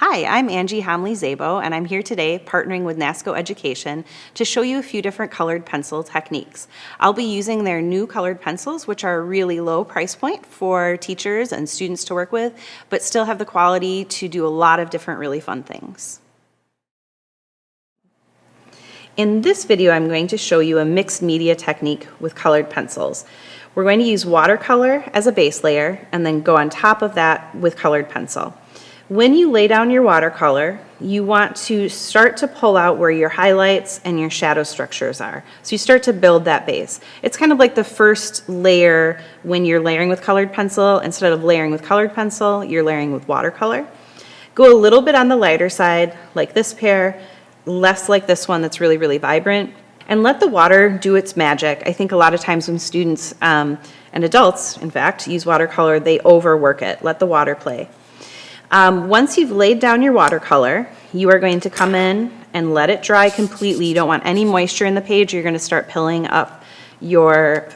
Hi, I'm Angie Szabo, and I'm here today partnering with Nasco Education to show you a few different colored pencil techniques. I'll be using their new colored pencils, which are a really low price point for teachers and students to work with, but still have the quality to do a lot of different really fun things. In this video, I'm going to show you a mixed media technique with colored pencils. We're going to use watercolor as a base layer and then go on top of that with colored pencil. When you lay down your watercolor, you want to start to pull out where your highlights and your shadow structures are. So you start to build that base. It's kind of like the first layer when you're layering with colored pencil. Instead of layering with colored pencil, you're layering with watercolor. Go a little bit on the lighter side, like this pair, less like this one that's really, really vibrant. And let the water do its magic. I think a lot of times when students and adults, in fact, use watercolor, they overwork it. Let the water play. Once you've laid down your watercolor, you are going to come in and let it dry completely. You don't want any moisture in the page. You're going to start pilling up your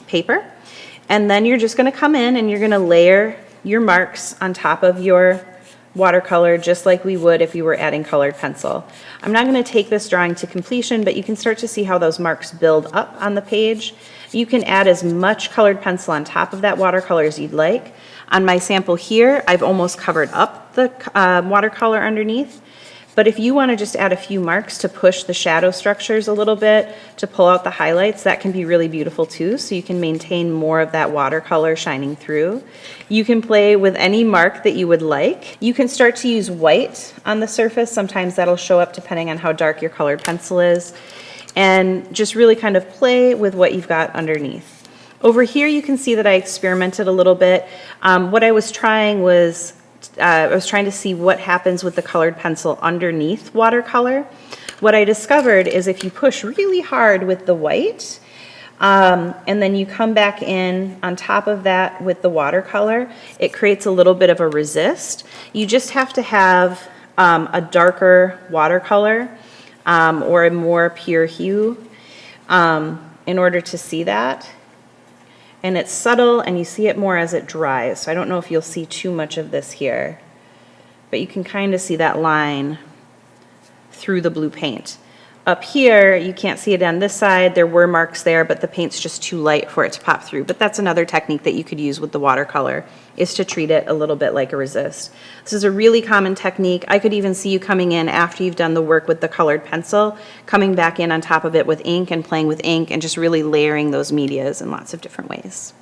paper. And then you're just going to come in and you're going to layer your marks on top of your watercolor just like we would if you were adding colored pencil. I'm not going to take this drawing to completion, but you can start to see how those marks build up on the page. You can add as much colored pencil on top of that watercolor as you'd like. On my sample here, I've almost covered up the watercolor underneath. But if you want to just add a few marks to push the shadow structures a little bit, to pull out the highlights, that can be really beautiful too, so you can maintain more of that watercolor shining through. You can play with any mark that you would like. You can start to use white on the surface. Sometimes that'll show up depending on how dark your colored pencil is. And just really kind of play with what you've got underneath. Over here you can see that I experimented a little bit. What I was trying was, I was trying to see what happens with the colored pencil underneath watercolor. What I discovered is if you push really hard with the white, and then you come back in on top of that with the watercolor, it creates a little bit of a resist. You just have to have a darker watercolor or a more pure hue in order to see that. And it's subtle and you see it more as it dries. So I don't know if you'll see too much of this here, but you can kind of see that line through the blue paint. Up here, you can't see it on this side. There were marks there, but the paint's just too light for it to pop through. But that's another technique that you could use with the watercolor, is to treat it a little bit like a resist. This is a really common technique. I could even see you coming in after you've done the work with the colored pencil, coming back in on top of it with ink and playing with ink and just really layering those medias in lots of different ways.